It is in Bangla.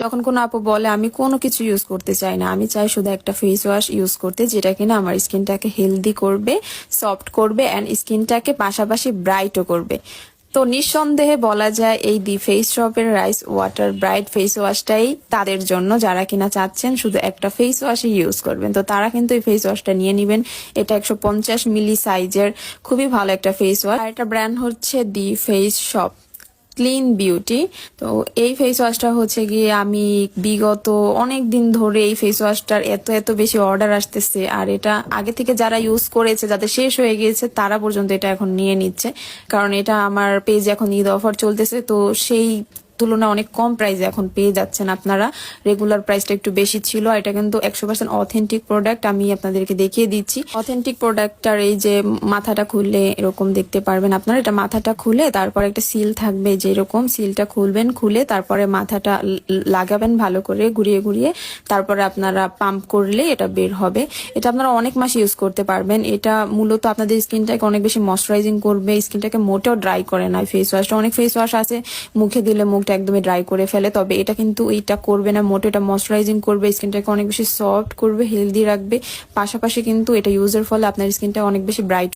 যখন কোনো আপু বলে আমি কোনো কিছু ইউজ করতে চাই না, আমি চাই শুধু একটা ফেস ওয়াশ ইউজ করতে যেটা কিনা আমার স্কিনটাকে হেলদি করবে, সফট করবে অ্যান্ড স্কিনটাকে পাশাপাশি ব্রাইটও করবে। তো নিঃসন্দেহে বলা যায় এই দি ফেস শপের রাইস ওয়াটার ব্রাইট ফেস ওয়াশটাই তাদের জন্য, যারা কিনা চাচ্ছেন শুধু একটা ফেস ওয়াশই ইউজ করবেন। তো তারা কিন্তু এই ফেস ওয়াশটা নিয়ে নেবেন। এটা 150 মিলি সাইজের, খুবই ভালো একটা ফেস ওয়াশ। আর এটা ব্র্যান্ড হচ্ছে দি ফেস শপ ক্লিন বিউটি। তো এই ফেস ওয়াশটা হচ্ছে গিয়ে আমি বিগত অনেক দিন ধরে এই ফেস ওয়াশটার এত এত বেশি অর্ডার আসতেছে, আর এটা আগে থেকে যারা ইউজ করেছে, যাদের শেষ হয়ে গিয়েছে, তারা পর্যন্ত এটা এখন নিয়ে নিচ্ছে। কারণ এটা আমার পেজে এখন ঈদ অফার চলতেছে, তো সেই তুলনায় অনেক কম প্রাইসে এখন পেয়ে যাচ্ছেন আপনারা। রেগুলার প্রাইসটা একটু বেশি ছিল। এটা কিন্তু 100% অথেন্টিক প্রোডাক্ট, আমি আপনাদেরকে দেখিয়ে দিচ্ছি। অথেন্টিক প্রোডাক্টটার এই যে মাথাটা খুললে এরকম দেখতে পারবেন আপনারা। এটা মাথাটা খুলে তারপর একটা সিল থাকবে, যে এরকম সিলটা খুলবেন, খুলে তারপরে মাথাটা লাগাবেন ভালো করে ঘুরিয়ে ঘুরিয়ে, তারপরে আপনারা পাম্প করলে এটা বের হবে। এটা আপনারা অনেক মাস ইউজ করতে পারবেন। এটা মূলত আপনাদের স্কিনটাকে অনেক বেশি ময়শ্চারাইজিং করবে, স্কিনটাকে মোটেও ড্রাই করে না। ফেস ওয়াশটা, অনেক ফেস ওয়াশ আছে মুখে দিলে মুখটা একদমই ড্রাই করে ফেলে, তবে এটা কিন্তু এইটা করবে না মোটে। এটা ময়শ্চারাইজিং করবে, স্কিনটাকে অনেক বেশি সফট করবে, হেলদি রাখবে। পাশাপাশি কিন্তু এটা ইউজের ফলে আপনার স্কিনটা অনেক বেশি ব্রাইট